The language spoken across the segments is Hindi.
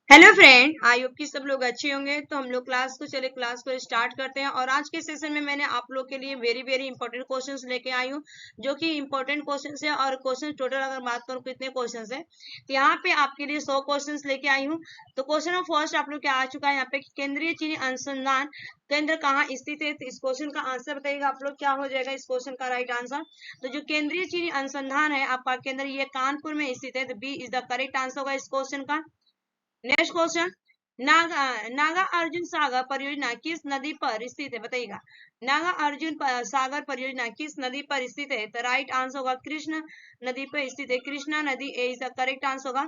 हेलो फ्रेंड, आई होप कि सब लोग अच्छे होंगे। तो हम लोग क्लास को स्टार्ट करते हैं। और आज के सेशन में मैंने आप लोग के लिए वेरी वेरी इंपॉर्टेंट क्वेश्चंस लेके आई हूँ, जो कि इंपॉर्टेंट क्वेश्चंस है। और क्वेश्चन टोटल अगर बात करूँ कितने क्वेश्चंस है, तो यहाँ पे आपके लिए 100 क्वेश्चंस लेके आई हूँ। तो क्वेश्चन ऑफ फर्स्ट आप लोग क्या आ चुका है यहाँ पे, केंद्रीय चीनी अनुसंधान केंद्र कहाँ स्थित है। तो इस क्वेश्चन का आंसर बताइएगा आप लोग, क्या हो जाएगा इस क्वेश्चन का राइट आंसर। तो जो केंद्रीय चीनी अनुसंधान है आपका केंद्र, ये कानपुर में स्थित है। तो B is the correct answer होगा इस क्वेश्चन का। Next question, Nagarjuna Sagar परियोजना किस नदी पर स्थित है, बताइएगा। नागा अर्जुन सागर परियोजना किस नदी पर स्थित है। तो राइट आंसर होगा कृष्ण नदी पर स्थित है, कृष्णा नदी इज द करेक्ट आंसर होगा।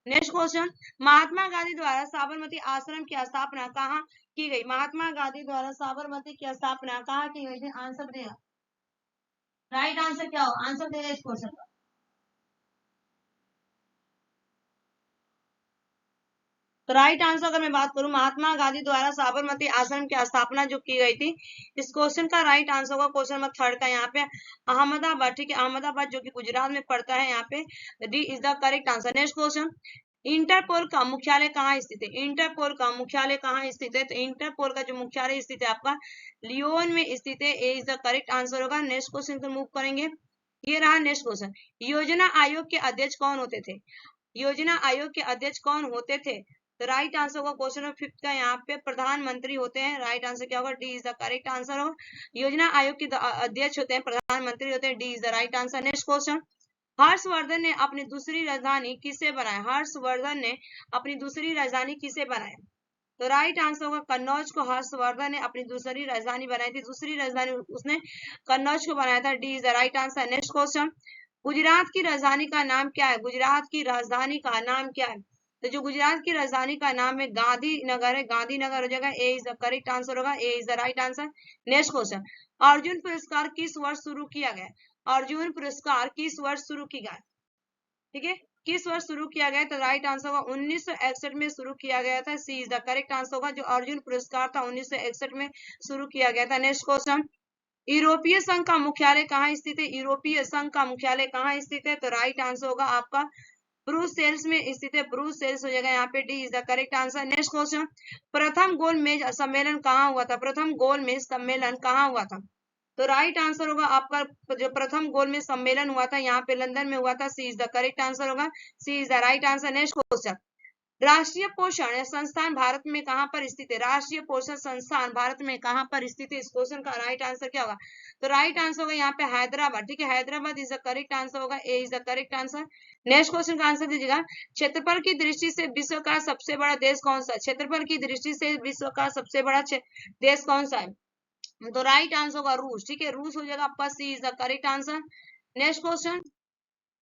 नेक्स्ट क्वेश्चन, महात्मा गांधी द्वारा साबरमती आश्रम की स्थापना कहाँ की गई। महात्मा गांधी द्वारा साबरमती की स्थापना कहाँ की गई थी, आंसर देगा। राइट आंसर क्या होगा, आंसर देगा इस क्वेश्चन का। तो राइट आंसर अगर मैं बात करूं, महात्मा गांधी द्वारा साबरमती आश्रम की स्थापना जो की गई थी, इस क्वेश्चन का राइट आंसर होगा क्वेश्चन नंबर थर्ड का यहाँ पे अहमदाबाद। ठीक है, अहमदाबाद जो कि गुजरात में पड़ता है, यहाँ पे D is the correct answer. Next question, Interpol का मुख्यालय कहाँ स्थित है। इंटरपोल का मुख्यालय कहाँ स्थित है। तो इंटरपोल का जो मुख्यालय स्थित है आपका लियोन में स्थित है, A is the correct answer होगा। नेक्स्ट क्वेश्चन को मूव करेंगे। ये रहा नेक्स्ट क्वेश्चन, योजना आयोग के अध्यक्ष कौन होते थे। योजना आयोग के अध्यक्ष कौन होते थे। तो राइट आंसर होगा क्वेश्चन नंबर फिफ्थ का, यहाँ पे प्रधानमंत्री होते हैं। राइट आंसर क्या होगा, D is the correct answer हो। योजना आयोग के अध्यक्ष होते हैं, प्रधानमंत्री होते हैं, D is the right answer. Next question, Harshvardhan ने अपनी दूसरी राजधानी किसे बनाया। हर्षवर्धन ने अपनी दूसरी राजधानी किसे बनाया। तो राइट आंसर होगा कन्नौज को हर्षवर्धन ने अपनी दूसरी राजधानी बनाई थी। दूसरी राजधानी उसने कन्नौज को बनाया था, D is the right answer. Next question, Gujarat की राजधानी का नाम क्या है। गुजरात की राजधानी का नाम क्या है। तो जो गुजरात की राजधानी का नाम है गांधीनगर है, गांधीनगर हो जाएगा, A is the correct answer होगा, A is the right answer. Next question, Arjuna पुरस्कार किस वर्ष शुरू किया गया। अर्जुन पुरस्कार किस वर्ष शुरू किया गया, ठीक है, किस वर्ष शुरू किया गया। तो राइट आंसर होगा 1961 में शुरू किया गया था, C is the correct answer होगा। जो अर्जुन पुरस्कार था 1961 में शुरू किया गया था। नेक्स्ट क्वेश्चन, यूरोपीय संघ का मुख्यालय कहाँ स्थित है। यूरोपीय संघ का मुख्यालय कहाँ स्थित है। तो राइट आंसर होगा आपका ब्रुसेल्स में स्थित है, ब्रुसेल्स हो जाएगा यहाँ पे, D is the correct answer. Next question, प्रथम गोलमेज सम्मेलन कहाँ हुआ था। प्रथम गोलमेज सम्मेलन कहाँ हुआ था। तो राइट आंसर होगा आपका, जो प्रथम गोलमेज सम्मेलन हुआ था यहाँ पे लंदन में हुआ था, C is the correct answer होगा, C is the right answer. Next question, राष्ट्रीय पोषण संस्थान भारत में कहाँ पर स्थित है। राष्ट्रीय पोषण संस्थान भारत में कहाँ पर स्थित है, इस क्वेश्चन का राइट आंसर क्या होगा। तो राइट आंसर होगा यहाँ पे हैदराबाद। ठीक है, Hyderabad is the correct answer होगा, A is the correct answer. Next question का आंसर दीजिएगा, क्षेत्रफल की दृष्टि से विश्व का सबसे बड़ा देश कौन सा है। क्षेत्रफल की दृष्टि से विश्व का सबसे बड़ा देश कौन सा है। तो राइट आंसर होगा रूस। ठीक है, रूस हो जाएगा आपका, C is the correct answer. Next question,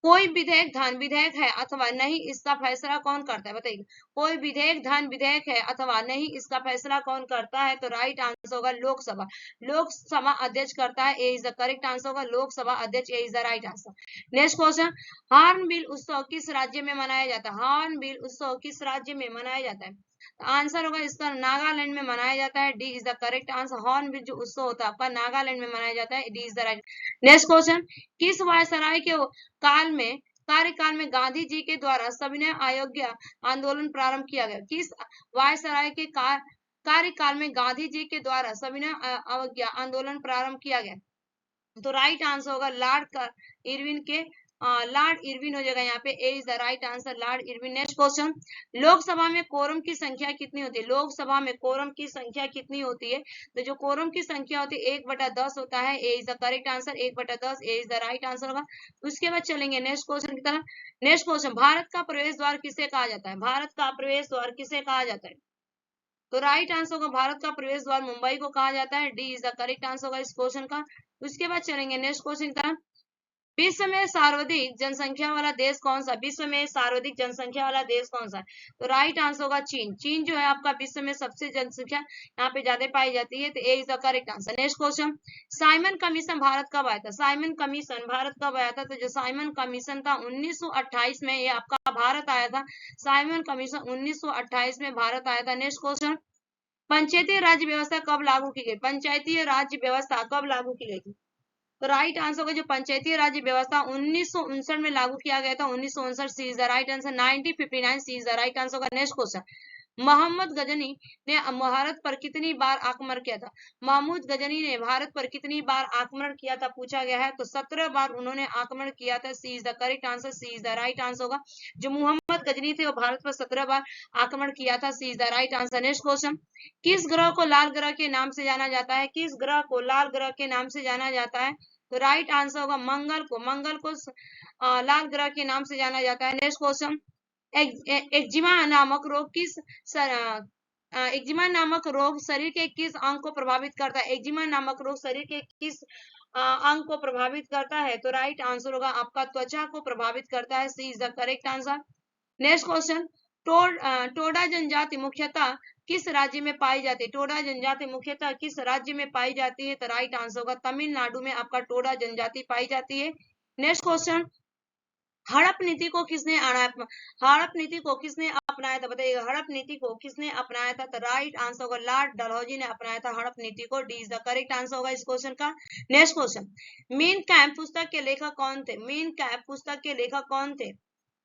कोई विधेयक धन विधेयक है अथवा नहीं, इसका फैसला कौन करता है, बताइए। कोई विधेयक धन विधेयक है अथवा नहीं, इसका फैसला कौन करता है। तो राइट आंसर होगा लोकसभा। लोकसभा अध्यक्ष करता है, A is the correct answer होगा, लोकसभा अध्यक्ष, ए is the right answer. Next question, hornbill उत्सव किस राज्य में मनाया जाता है। हॉर्नबिल उत्सव किस राज्य में मनाया जाता है। आंसर होगा इसका नागालैंड में मनाया जाता है, D is the correct answer. Hornbill जो उत्सव होता है आपका नागालैंड में मनाया जाता है, D is the right. Next question, किस वायसराय के काल में कार्यकाल में गांधी जी के द्वारा सविनय अयोग्य आंदोलन प्रारंभ किया गया। किस वायसराय के कार्यकाल में गांधी जी के द्वारा सविनय अवज्ञा आंदोलन प्रारंभ किया गया। तो राइट आंसर होगा लॉर्ड इरविन के, लॉर्ड इरविन हो जाएगा यहाँ पे, A is the right answer, Lord Irwin. Next question, Lok Sabha में कोरम की संख्या कितनी होती है। लोकसभा में कोरम की संख्या कितनी होती है। तो जो कोरम की संख्या होती है 1/10 होता है, A is the correct answer, 1/10, A is the right answer होगा। उसके बाद चलेंगे नेक्स्ट क्वेश्चन की तरफ। नेक्स्ट क्वेश्चन, भारत का प्रवेश द्वार किसे कहा जाता है। भारत का प्रवेश द्वार किसे कहा जाता है। तो राइट आंसर होगा भारत का प्रवेश द्वार मुंबई को कहा जाता है, D is the correct answer होगा इस क्वेश्चन का। उसके बाद चलेंगे नेक्स्ट क्वेश्चन की तरफ, विश्व में सर्वाधिक जनसंख्या वाला देश कौन सा। विश्व में सर्वाधिक जनसंख्या वाला देश कौन सा है। तो राइट आंसर होगा चीन। चीन जो है आपका विश्व में सबसे जनसंख्या यहाँ पे ज्यादा पाई जाती है, तो A is the correct answer. Next question, Simon Commission Bharat कब आया था। साइमन कमीशन भारत कब आया था। तो जो साइमन कमीशन था 1928 में ये आपका भारत आया था। साइमन कमीशन 1928 में भारत आया था। नेक्स्ट क्वेश्चन, पंचायती राज व्यवस्था कब लागू की गई। पंचायती राज व्यवस्था कब लागू की गई थी। तो राइट आंसर होगा जो पंचायती राज्य व्यवस्था 1959 में लागू किया गया था, 1959 C is the right answer. 1959 C is the right answer होगा। नेक्स्ट क्वेश्चन, मोहम्मद गजनी ने भारत पर कितनी बार आक्रमण किया था? महमूद गजनी ने भारत पर कितनी बार आक्रमण किया था पूछा गया है, तो 17 बार उन्होंने आक्रमण किया था। C is the correct answer, C is the right answer होगा। जो मोहम्मद गजनी थे वो भारत पर 17 बार आक्रमण किया था। C is the right answer. Next question, किस ग्रह को लाल ग्रह के नाम से जाना जाता है? किस ग्रह को लाल ग्रह के नाम से जाना जाता है? तो राइट आंसर होगा मंगल को। मंगल को लाल ग्रह के नाम से जाना जाता है। नेक्स्ट क्वेश्चन, एक्जिमा नामक रोग एक्जिमा नामक रोग शरीर के किस अंग को प्रभावित करता है? एक्जिमा नामक रोग शरीर के किस अंग को प्रभावित करता है? तो राइट आंसर होगा आपका त्वचा को प्रभावित करता है। C is the correct answer. Next question, Toda जनजाति मुख्यतः किस राज्य में पाई जाती है? टोडा जनजाति मुख्यतः किस राज्य में पाई जाती है? तो राइट आंसर होगा तमिलनाडु में आपका टोडा जनजाति पाई जाती है। नेक्स्ट क्वेश्चन, हड़प नीति को किसने हड़प नीति को किसने अपनाया था? बताइएगा, हड़प नीति को किसने अपनाया था? तो राइट आंसर होगा लॉर्ड डलहौजी ने अपनाया था हड़प नीति को। D is the correct answer होगा इस क्वेश्चन का। नेक्स्ट क्वेश्चन, मीन कैंप पुस्तक के लेखक कौन थे? मीन कैंप पुस्तक के लेखक कौन थे?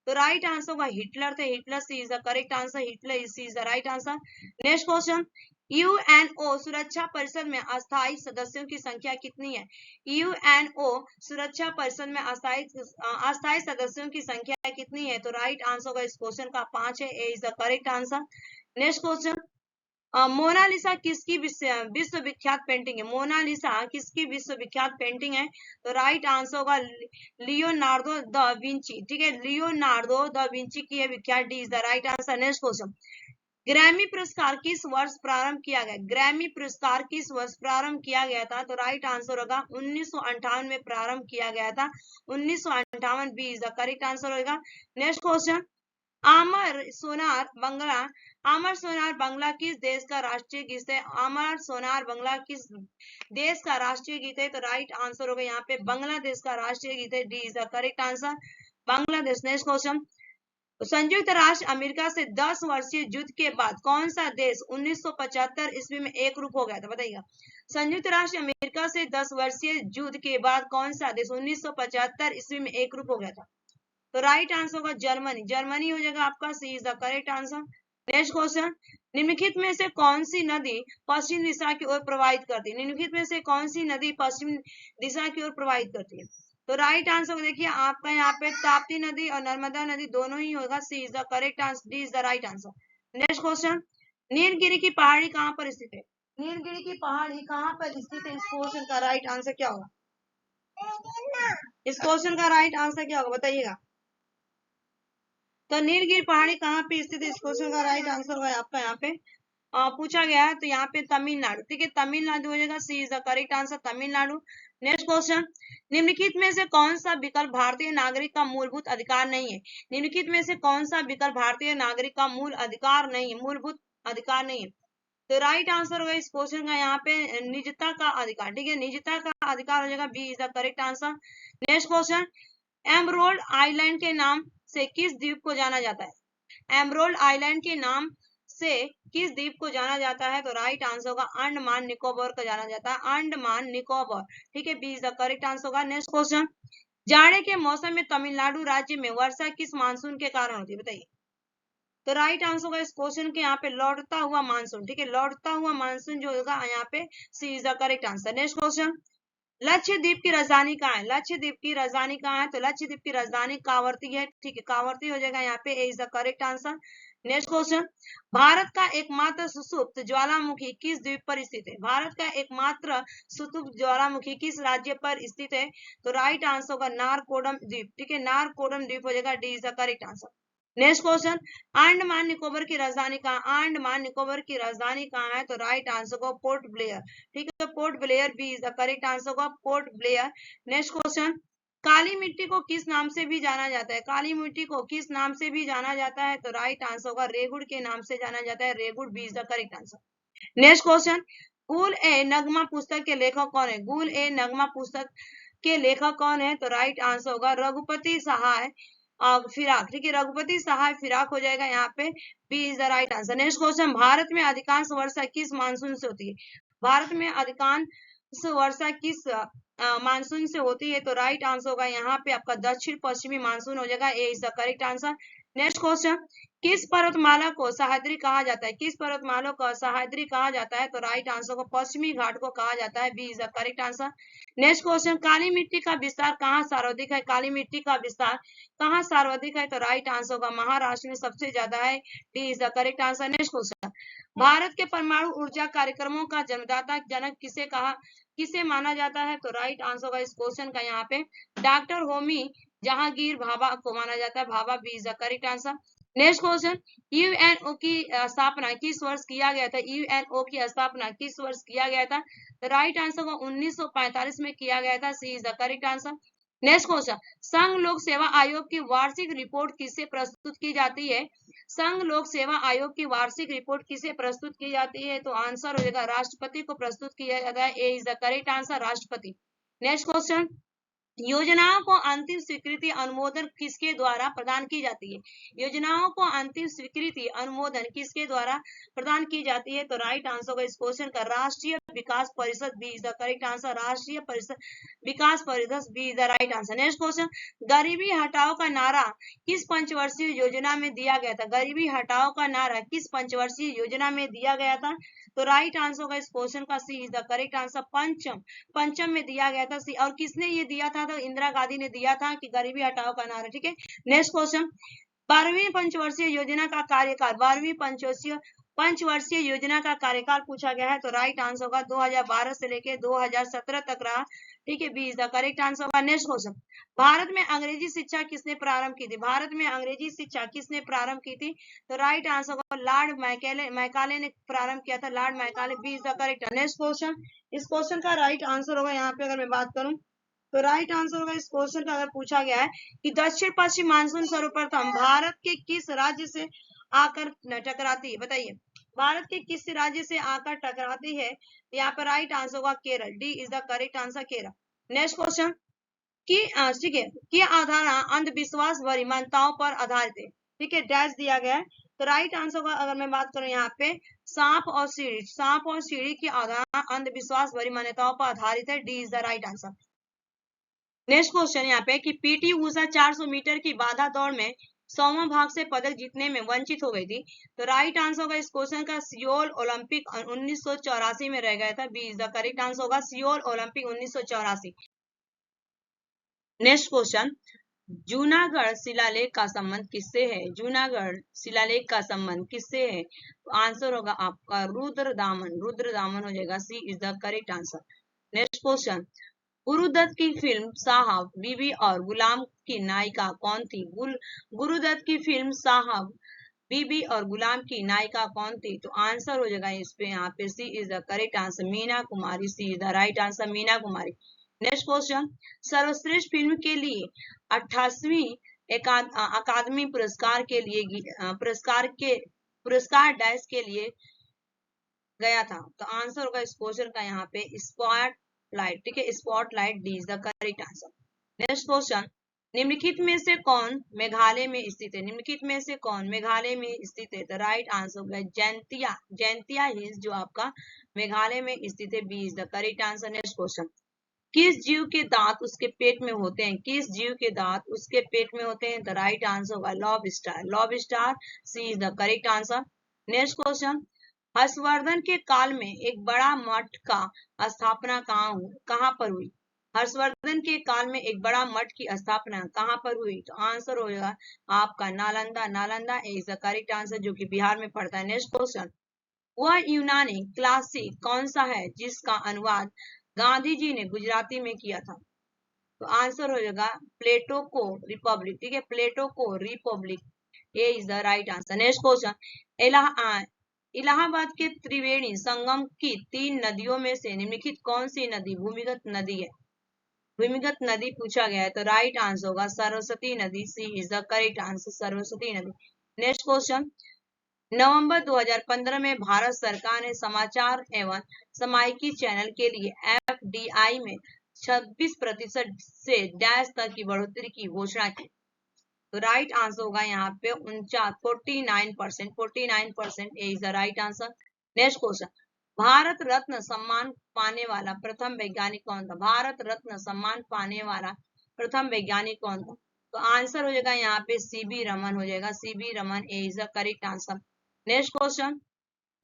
तो राइट आंसर होगा हिटलर थे। Hitler, C is the correct answer. Hitler is the right answer. Next question, UNO सुरक्षा परिषद में अस्थायी सदस्यों की संख्या कितनी है? यूएनओ सुरक्षा परिषद में अस्थायी सदस्यों की संख्या कितनी है? तो राइट आंसर होगा इस क्वेश्चन का 5 है। A is the correct answer. Next question, Mona Lisa किसकी विश्व विख्यात पेंटिंग है? मोनालिसा किसकी विश्व विख्यात पेंटिंग है? तो राइट आंसर होगा लियोनार्डो द विंची। ठीक है, लियोनार्डो द विंची की है विख्यात। D is the right answer. Next question, Grammy पुरस्कार किस वर्ष प्रारंभ किया गया? ग्रैमी पुरस्कार किस वर्ष प्रारंभ किया गया था? तो राइट आंसर होगा 1958 में प्रारंभ किया गया था। 1958 B is the correct answer होगा। नेक्स्ट क्वेश्चन, अमर सोनार बंगला किस देश का राष्ट्रीय गीत है? अमर सोनार बंगला किस देश का राष्ट्रीय गीत है? तो राइट आंसर होगा यहाँ पे बांग्लादेश का राष्ट्रीय गीत है। D is the correct answer, Bangladesh. Next question, संयुक्त राष्ट्र अमेरिका से 10 वर्षीय युद्ध के बाद कौन सा देश 1975 ईस्वी में एकरूप हो गया था? बताइएगा, संयुक्त राष्ट्र अमेरिका से 10 वर्षीय युद्ध के बाद कौन सा देश 1975 ईस्वी में एकरूप हो गया था? तो राइट आंसर होगा जर्मनी। जर्मनी हो जाएगा आपका। C is the correct answer. Next question, निम्नलिखित में से कौन सी नदी पश्चिम दिशा की ओर प्रवाहित करती है? निम्नलिखित में से कौन सी नदी पश्चिम दिशा की ओर प्रवाहित करती है? तो राइट आंसर देखिए आपका यहाँ पे ताप्ती नदी और नर्मदा नदी दोनों ही होगा। C is the correct answer, D is the right answer. Next question, Nilgiri की पहाड़ी कहाँ पर स्थित है? नीलगिरी की पहाड़ी कहाँ पर स्थित है? इस क्वेश्चन का राइट आंसर क्या होगा? इस क्वेश्चन का राइट आंसर क्या होगा बताइएगा। तो नीलगिरी पहाड़ी कहाँ पे स्थित है? इस क्वेश्चन का राइट आंसर होगा आपका यहाँ पे पूछा गया है, तो यहाँ पे तमिलनाडु। ठीक है, तमिलनाडु हो जाएगा। C is the correct answer, Tamil Nadu. Next question, निम्नलिखित में से कौन सा विकल्प भारतीय नागरिक का मूलभूत अधिकार नहीं है? निम्नलिखित में से कौन सा विकल्प भारतीय नागरिक का मूलभूत अधिकार नहीं है? तो राइट आंसर होगा इस क्वेश्चन का यहाँ पे निजता का अधिकार। ठीक है, निजता का अधिकार हो जाएगा। B is the correct answer. Next question, emerald island के नाम से किस द्वीप को जाना जाता है? एमरोल्ड आइलैंड के नाम से किस द्वीप को जाना जाता है? तो राइट आंसर होगा अंडमान निकोबार को जाना जाता है, अंडमान निकोबार। ठीक है, B is the correct answer होगा। नेक्स्ट क्वेश्चन, जाड़े के मौसम में तमिलनाडु राज्य में वर्षा किस मानसून के कारण होती है? बताइए। तो राइट आंसर होगा इस क्वेश्चन के यहाँ पे लौटता हुआ मानसून। ठीक है, लौटता हुआ मानसून जो होगा यहाँ पे C is the correct answer. Next question, Lakshadweep की राजधानी कहाँ है? लक्षद्वीप की राजधानी कहाँ है? तो लक्षद्वीप की राजधानी कावरती है। ठीक है, कावरती हो जाएगा यहाँ पे। A is the correct answer. Next question, Bharat का एकमात्र सुषुप्त ज्वालामुखी किस द्वीप पर स्थित है? भारत का एकमात्र सुषुप्त ज्वालामुखी किस राज्य पर स्थित है? तो राइट आंसर होगा नारकोडम द्वीप। ठीक है, नारकोडम द्वीप हो जाएगा। D is the correct answer. Next question, Andaman Nicobar की राजधानी कहाँ? अंडमान निकोबार की राजधानी कहाँ है? तो राइट आंसर होगा पोर्ट ब्लेयर। ठीक है, Port Blair. B is the correct answer होगा पोर्ट ब्लेयर। नेक्स्ट क्वेश्चन, काली मिट्टी को किस नाम से भी जाना जाता है? काली मिट्टी को किस नाम से भी जाना जाता है? तो राइट आंसर होगा रेगुड़ के नाम से जाना जाता है, regur. B is the correct answer. Next question, Gul e नगमा पुस्तक के लेखक कौन है? गुल ए नगमा पुस्तक के लेखक कौन है? तो राइट आंसर होगा रघुपति सहाय फिराक। ठीक है, रघुपति सहाय फिराक हो जाएगा यहाँ पे। B is the right answer. Next question, Bharat में अधिकांश वर्षा किस मानसून से होती है? भारत में अधिकांश वर्षा किस मानसून से होती है, तो राइट आंसर होगा यहाँ पे आपका दक्षिण पश्चिमी मानसून हो जाएगा। A is the correct answer. Next question, किस पर्वतमाला को सह्याद्री कहा जाता है? किस पर्वतमाला को सह्याद्री कहा जाता है? तो राइट आंसर को पश्चिमी घाट को कहा जाता है। B is the correct answer. Next question, काली मिट्टी का विस्तार कहाँ सर्वाधिक है? काली मिट्टी का विस्तार कहाँ सर्वाधिक है? तो राइट आंसर होगा महाराष्ट्र में सबसे ज्यादा है। D is the correct answer. Next question, Bharat के परमाणु ऊर्जा कार्यक्रमों का जन्मदाता जनक किसे माना जाता है? तो राइट आंसर होगा इस क्वेश्चन का यहाँ पे डॉक्टर होमी जहांगीर भाभा को माना जाता है। Bhabha B is the correct answer. Next question, UNO की स्थापना किस वर्ष किया गया था? यूएनओ की स्थापना किस वर्ष किया गया था? तो राइट आंसर होगा 1945 में किया गया था। C is the correct answer. Next question, संघ लोक सेवा आयोग की वार्षिक रिपोर्ट किससे प्रस्तुत की जाती है? संघ लोक सेवा आयोग की वार्षिक रिपोर्ट किसे प्रस्तुत की जाती है? तो आंसर हो जाएगा राष्ट्रपति को प्रस्तुत किया जाता है। A is the correct answer, राष्ट्रपति। नेक्स्ट क्वेश्चन, योजनाओं को अंतिम स्वीकृति अनुमोदन किसके द्वारा प्रदान की जाती है? योजनाओं को अंतिम स्वीकृति अनुमोदन किसके द्वारा प्रदान की जाती है? तो राइट आंसर होगा इस क्वेश्चन का राष्ट्रीय विकास परिषद। B is the correct answer, राष्ट्रीय परिषद विकास परिषद B is the right answer. Next question, गरीबी हटाओ का नारा किस पंचवर्षीय योजना में दिया गया था? गरीबी हटाओ का नारा किस पंचवर्षीय योजना में दिया गया था? तो राइट आंसर होगा इस क्वेश्चन का सी इज द करेक्ट आंसर, पंचम में दिया गया था। सी, और किसने ये दिया था? तो इंदिरा गांधी ने दिया था कि गरीबी हटाओ का नारा। ठीक है। नेक्स्ट क्वेश्चन, 12वीं पंचवर्षीय योजना का कार्यकाल, 12वीं पंचवर्षीय योजना का कार्यकाल पूछा गया है। तो राइट आंसर होगा 2012 से लेके 2017 तक रहा। ठीक है, B is the correct answer होगा। नेक्स्ट क्वेश्चन, भारत में अंग्रेजी शिक्षा किसने प्रारंभ की थी? भारत में अंग्रेजी शिक्षा किसने प्रारंभ की थी? तो राइट आंसर होगा लॉर्ड मैकाले ने प्रारंभ किया था। Lord Macaulay, B is the correct. Next question, इस क्वेश्चन का राइट आंसर होगा यहाँ पे अगर मैं बात करूं तो राइट आंसर होगा इस क्वेश्चन का अगर पूछा गया है कि दक्षिण पश्चिम मानसून सर्वप्रथम भारत के किस राज्य से आकर टकराती है? बताइए, भारत के किस राज्य से आकर टकराती है? यहाँ पर राइट आंसर होगा Kerala. D is the correct answer, Kerala. Next question, ठीक है, की अवधारणा अंधविश्वास भरी मान्यताओं पर आधारित है। ठीक है, डैश दिया गया है। तो राइट आंसर होगा अगर मैं बात करूं यहाँ पे सांप और सीढ़ी की अवधारणा अंधविश्वास भरी मान्यताओं पर आधारित है। D is the right answer. Next question यहाँ पे कि पीटी ऊषा 400 मीटर की बाधा दौड़ में 100वां भाग से पदक जीतने में वंचित हो गई थी। तो राइट आंसर होगा इस क्वेश्चन का सियोल ओलंपिक 1984 में रह गया था। B is the correct answer होगा Seoul Olympic 1984। Next question, Junagadh शिलालेख का संबंध किससे है? जूनागढ़ शिलालेख का संबंध किससे है? तो आंसर होगा आपका रुद्रदामन हो जाएगा। C is the correct answer. Next question, Guru Dutt की फिल्म साहब बीबी और गुलाम की नायिका कौन थी? गुरुदत्त की फिल्म साहब बीबी और गुलाम की नायिका कौन थी? तो आंसर हो जाएगा इस पे यहाँ पे C is the correct answer, Meena Kumari. C is the right answer, Meena Kumari. Next question, सर्वश्रेष्ठ फिल्म के लिए 28वीं अकादमी पुरस्कार के लिए पुरस्कार डैश के लिए गया था? तो आंसर होगा इस क्वेश्चन का यहाँ पे स्पॉटलाइट। ठीक है, spotlight. D is the correct answer. Next question, निम्नलिखित में से कौन मेघालय में स्थित है? निम्नलिखित में से कौन मेघालय में स्थित है? तो राइट आंसर होगा जैंतिया हिल्स जो आपका मेघालय में स्थित है। B is the correct answer. Next question, किस जीव के दांत उसके पेट में होते हैं? किस जीव के दांत उसके पेट में होते हैं? तो राइट आंसर होगा lobster. C is the correct answer. Next question, Harshavardhan के काल में एक बड़ा मठ का स्थापना कहाँ पर हुई? हर्षवर्धन के काल में एक बड़ा मठ की स्थापना कहाँ पर हुई? तो आंसर हो जाएगा आपका Nalanda is the correct answer, जो कि बिहार में पड़ता है। नेक्स्ट क्वेश्चन, वह यूनानी क्लासिक कौन सा है जिसका अनुवाद गांधी जी ने गुजराती में किया था? तो आंसर हो जाएगा प्लेटो को रिपब्लिक। ठीक है, प्लेटो को Republic. A is the right answer. Next question, Allahabad के त्रिवेणी संगम की 3 नदियों में से निम्नलिखित कौन सी नदी भूमिगत नदी है? भूमिगत नदी पूछा गया है। तो राइट आंसर होगा सरस्वती नदी। C is the correct answer, Saraswati नदी। नेक्स्ट क्वेश्चन, नवंबर 2015 में भारत सरकार ने समाचार एवं समायिकी चैनल के लिए FDI में 26% से डैश तक की बढ़ोतरी की घोषणा की। तो राइट आंसर होगा यहाँ पे 49%। 49% is the right answer. Next question, Bharat Ratna सम्मान पाने वाला प्रथम वैज्ञानिक कौन था? भारत रत्न सम्मान पाने वाला प्रथम वैज्ञानिक कौन था? तो आंसर हो जाएगा यहाँ पे सीबी रमन हो जाएगा, CB Raman is the correct answer. Next question,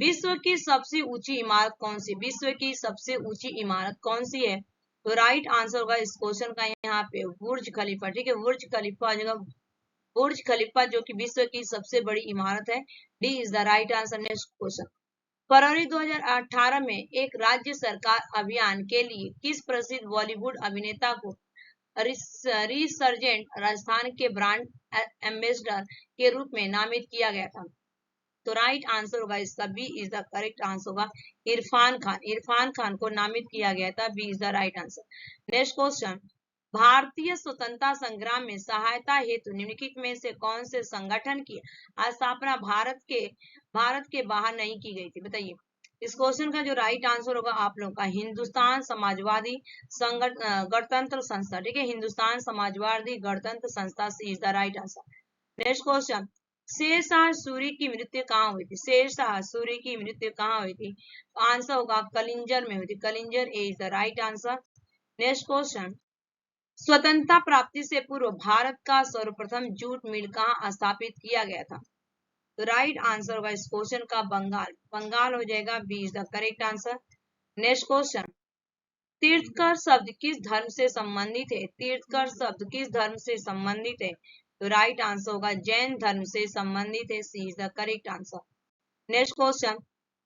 विश्व की सबसे ऊंची इमारत कौन सी? विश्व की सबसे ऊंची इमारत कौन सी है? तो राइट आंसर होगा इस क्वेश्चन का यहाँ पे बुर्ज खलीफा। ठीक है, बुर्ज खलीफा आ जाएगा, बुर्ज खलीफा जो कि विश्व की सबसे बड़ी इमारत है। D is the right answer. Next question, फरवरी 2018 में एक राज्य सरकार अभियान के लिए किस प्रसिद्ध बॉलीवुड अभिनेता को रिसर्जेंट राजस्थान के ब्रांड एम्बेसडर के रूप में नामित किया गया था? तो राइट आंसर होगा इसका B is the correct answer होगा इरफान खान। इरफान खान को नामित किया गया था, B is the right answer. Next question, भारतीय स्वतंत्रता संग्राम में सहायता हेतु निम्नलिखित में से कौन से संगठन की स्थापना भारत के बाहर नहीं की गई थी? बताइए। इस क्वेश्चन का जो राइट आंसर होगा आप लोगों का हिंदुस्तान समाजवादी गणतंत्र संस्था। ठीक है, Hindustan Samajwadi Gantantra Sanstha is the right answer. Next question, Sher Shah Suri की मृत्यु कहाँ हुई थी? शेरशाह सूरी की मृत्यु कहाँ हुई थी? आंसर होगा कलिंजर में हुई थी, Kalinjar is the right answer. Next question, स्वतंत्रता प्राप्ति से पूर्व भारत का सर्वप्रथम जूट मिल कहाँ स्थापित किया गया था? तो राइट आंसर होगा इस क्वेश्चन का बंगाल। बंगाल हो जाएगा, B is the correct answer. Next question, तीर्थकर शब्द किस धर्म से संबंधित है? तीर्थकर शब्द किस धर्म से संबंधित है? तो राइट आंसर होगा जैन धर्म से संबंधित है, C is the correct answer. Next question,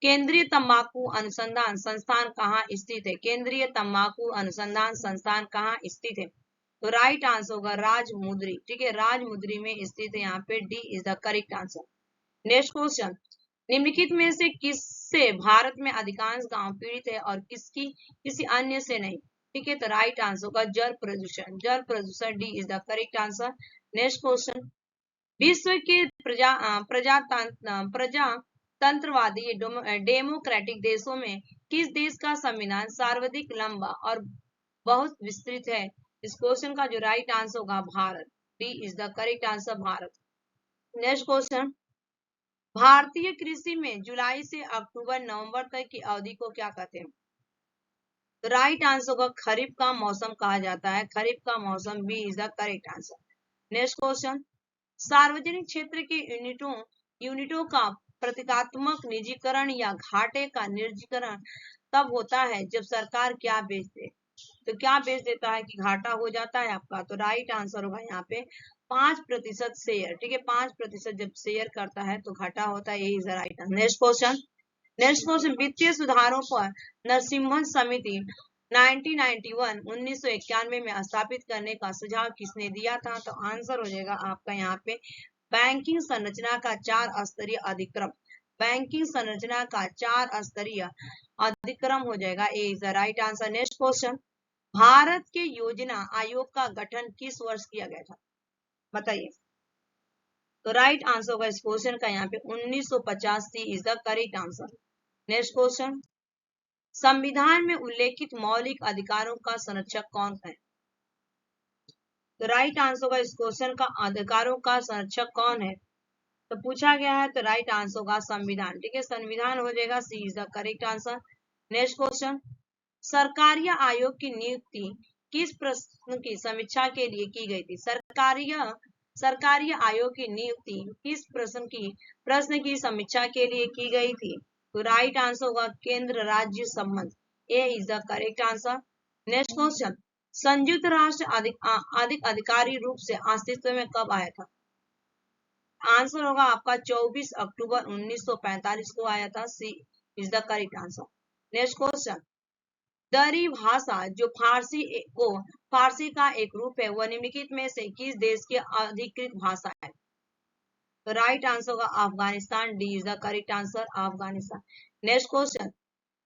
केंद्रीय तंबाकू अनुसंधान संस्थान कहाँ स्थित है? केंद्रीय तंबाकू अनुसंधान संस्थान कहाँ स्थित है? तो राइट आंसर होगा राजमुंदरी। ठीक है, राजमुंदरी में स्थित है, यहाँ पे D is the correct answer. Next question, निम्नलिखित में से किससे भारत में अधिकांश गांव पीड़ित है और किसी अन्य से नहीं? ठीक है, तो राइट आंसर होगा जल प्रदूषण। जल प्रदूषण, D is the correct answer. Next question, विश्व के प्रजातंत्रवादी डेमोक्रेटिक देशों में किस देश का संविधान सर्वाधिक लंबा और बहुत विस्तृत है? इस क्वेश्चन का जो राइट आंसर होगा Bharat, D is the correct answer Bharat. Next question, भारतीय कृषि में जुलाई से अक्टूबर नवंबर तक की अवधि को क्या कहते हैं? तो राइट आंसर होगा खरीफ का मौसम कहा जाता है, खरीफ का मौसम, B is the correct answer. Next question, सार्वजनिक क्षेत्र के यूनिटों का प्रतीकात्मक निजीकरण या घाटे का निजीकरण तब होता है जब सरकार क्या बेच दे? तो क्या बेच देता है कि घाटा हो जाता है आपका? तो राइट आंसर होगा यहाँ पे 5% शेयर। ठीक है, 5% जब शेयर करता है तो घाटा होता है, यही राइट आंसर। नेक्स्ट क्वेश्चन, वित्तीय सुधारों पर नरसिम्हन समिति 1991 में स्थापित करने का सुझाव किसने दिया था? तो आंसर हो जाएगा आपका यहाँ पे बैंकिंग संरचना का 4 स्तरीय अधिक्रम। बैंकिंग संरचना का 4 स्तरीय अधिक्रम हो जाएगा, A is the right answer. Next question, Bharat के योजना आयोग का गठन किस वर्ष किया गया था? बताइए। तो राइट आंसर होगा इस क्वेश्चन का यहाँ पे 1985 is the correct answer. Next question, संविधान में उल्लेखित मौलिक अधिकारों का संरक्षक कौन है? तो राइट आंसर होगा इस क्वेश्चन का अधिकारों का संरक्षक कौन है? तो पूछा गया है, तो राइट आंसर होगा संविधान। ठीक है, संविधान हो जाएगा, C is the correct answer. Next question, Sarkaria आयोग की नियुक्ति किस प्रश्न की समीक्षा के लिए की गई थी? सरकारिया आयोग की नियुक्ति किस प्रश्न की समीक्षा के लिए की गई थी? तो राइट आंसर होगा केंद्र राज्य संबंध, A is the correct answer. Next question, संयुक्त राष्ट्र अधिक अधिकारी रूप से अस्तित्व में कब आया था? आंसर होगा आपका 24 अक्टूबर 1945 को आया था, C is the correct answer. Next question, Dari भाषा जो फारसी का एक रूप है वह निम्नलिखित में से किस देश की अधिकृत भाषा है? तो राइट आंसर होगा Afghanistan, D is the correct answer, Afghanistan. Next question,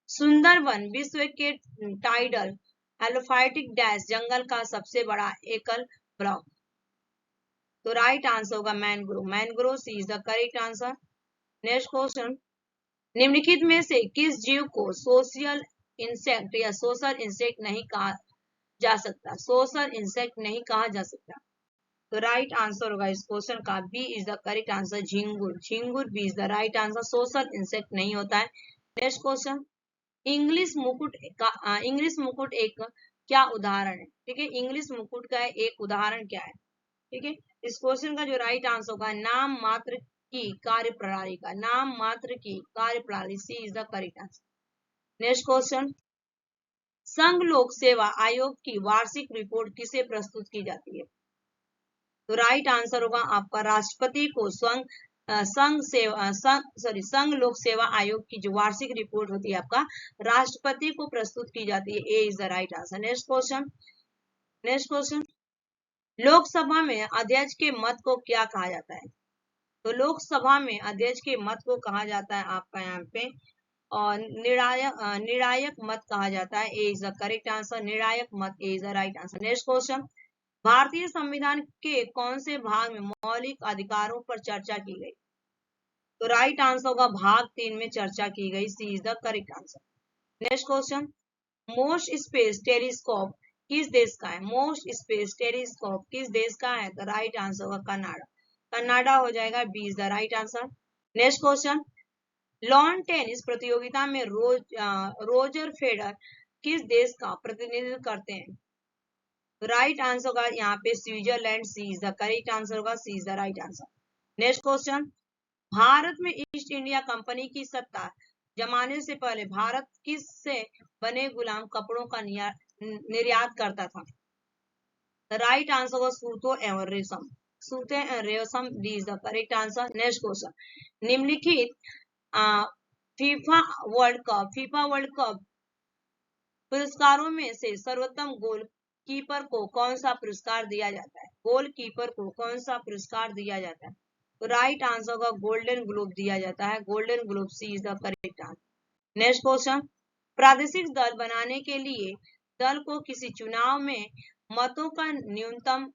Sundarvan विश्व के टाइडल एलोफाइटिक डैश जंगल का सबसे बड़ा एकल ब्लॉक? तो राइट आंसर होगा mangrove, mangrove, C is the correct answer. Next question, निम्नलिखित में से किस जीव को सोशल इंसेक्ट या सोशल इंसेक्ट नहीं कहा जा सकता? सोशल इंसेक्ट नहीं कहा जा सकता। तो राइट आंसर होगा इस क्वेश्चन का B is the correct answer, झिंगुर, झिंगुर B is the right answer, social insect नहीं होता है। नेक्स्ट क्वेश्चन, इंग्लिश मुकुट का इंग्लिश मुकुट एक क्या उदाहरण है? ठीक है, इंग्लिश मुकुट का एक उदाहरण क्या है? ठीक है, इस क्वेश्चन का जो राइट आंसर होगा नाम मात्र की कार्य प्रणाली का, नाम मात्र की कार्य प्रणाली, C is the correct answer. Next question, संघ लोक सेवा आयोग की वार्षिक रिपोर्ट किसे प्रस्तुत की जाती है? तो राइट आंसर होगा आपका राष्ट्रपति को संघ लोक सेवा आयोग की जो वार्षिक रिपोर्ट होती है आपका राष्ट्रपति को प्रस्तुत की जाती है। A is the right answer. Next question, Lok Sabha में अध्यक्ष के मत को क्या कहा जाता है? तो लोकसभा में अध्यक्ष के मत को कहा जाता है आपका यहाँ पे और निर्णायक मत कहा जाता है। A is the correct answer, निर्णायक मत, A is the right answer. Next question, भारतीय संविधान के कौन से भाग में मौलिक अधिकारों पर चर्चा की गई? तो राइट आंसर होगा भाग 3 में चर्चा की गई, C is the correct answer. Next question, most space telescope किस देश का है? मोस्ट स्पेस टेलीस्कोप किस देश का है? तो राइट आंसर होगा कनाडा, कनाडा हो जाएगा, B is the right answer. Next question, lawn tennis प्रतियोगिता में रोजर फेडरर किस देश का प्रतिनिधित्व करते हैं? राइट आंसर होगा यहाँ पे Switzerland, C is the correct answer होगा, C is the right answer. Next question, Bharat में ईस्ट इंडिया कंपनी की सत्ता जमाने से पहले भारत किस से बने गुलाम कपड़ों का निर्यात करता था? राइट आंसर होगा सूतो एवं रेशम, सूते एवं रेशम, D is the correct answer. Next question, निम्नलिखित फीफा वर्ल्ड कप पुरस्कारों में से सर्वोत्तम गोल कीपर को कौन सा पुरस्कार दिया जाता है? गोल कीपर को कौन सा पुरस्कार दिया जाता है? तो राइट आंसर होगा गोल्डन ग्लोब दिया जाता है, Golden Globe, C is the correct answer. Next question, प्रादेशिक दल बनाने के लिए दल को किसी चुनाव में मतों का न्यूनतम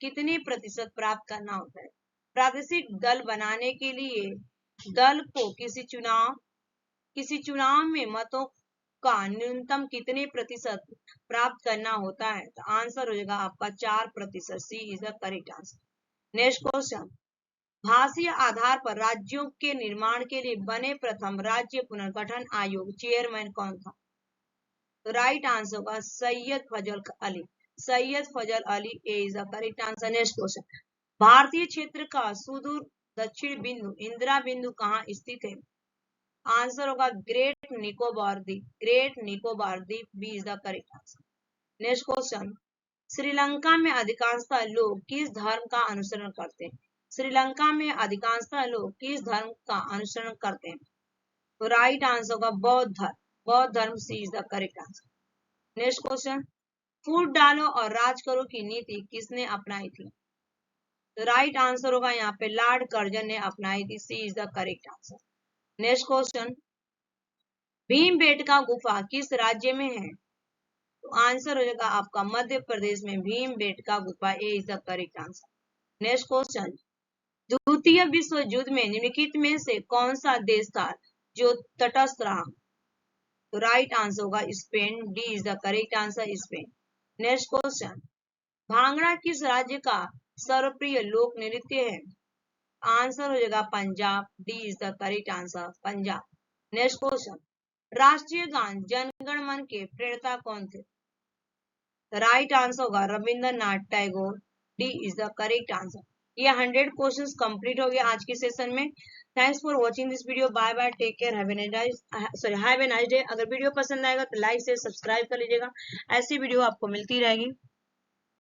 कितने प्रतिशत प्राप्त करना होता है? प्रादेशिक दल बनाने के लिए दल को किसी चुनाव में मतों का न्यूनतम कितने प्रतिशत प्राप्त करना होता है? तो आंसर हो जाएगा आपका 4%, C is the correct answer. Next question, भाषीय आधार पर राज्यों के निर्माण के लिए बने प्रथम राज्य पुनर्गठन आयोग चेयरमैन कौन था? तो राइट आंसर होगा Syed Fazal Ali, Syed Fazal Ali, A is the correct answer. Next question, भारतीय क्षेत्र का सुदूर दक्षिण बिंदु इंदिरा बिंदु कहाँ स्थित है? आंसर होगा ग्रेट निकोबार द्वीप, B is the correct answer. Next question, Sri Lanka में अधिकांशतः लोग किस धर्म का अनुसरण करते हैं? श्रीलंका में अधिकांशतः लोग किस धर्म का अनुसरण करते हैं? तो राइट आंसर होगा बौद्ध धर्म, C is the correct answer. Next question, फूट डालो और राज करो की नीति किसने अपनाई थी? तो राइट आंसर होगा यहाँ पे लॉर्ड कर्जन ने अपनाई थी, C is the correct answer. Next question, Bhimbetka गुफा किस राज्य में है? तो आंसर हो जाएगा आपका मध्य प्रदेश में भीमबेटका गुफा, A is the correct answer. Next question, द्वितीय विश्व युद्ध में निम्नलिखित में से कौन सा देश था जो तटस्थ रहा? तो राइट आंसर होगा Spain, D is the correct answer, Spain. Next question, bhangra किस राज्य का सर्वप्रिय लोक नृत्य है? आंसर हो जाएगा Punjab, D is the correct answer, Punjab. Next question, राष्ट्रीय गान जन गण मन के प्रणेता कौन थे? राइट आंसर होगा Rabindranath Tagore, D is the correct answer. ये 100 क्वेश्चंस कंप्लीट हो गया आज के सेशन में। Thanks for watching this video, bye bye, take care, have a nice day. अगर वीडियो पसंद आएगा तो लाइक से सब्सक्राइब कर लीजिएगा, ऐसी वीडियो आपको मिलती रहेगी।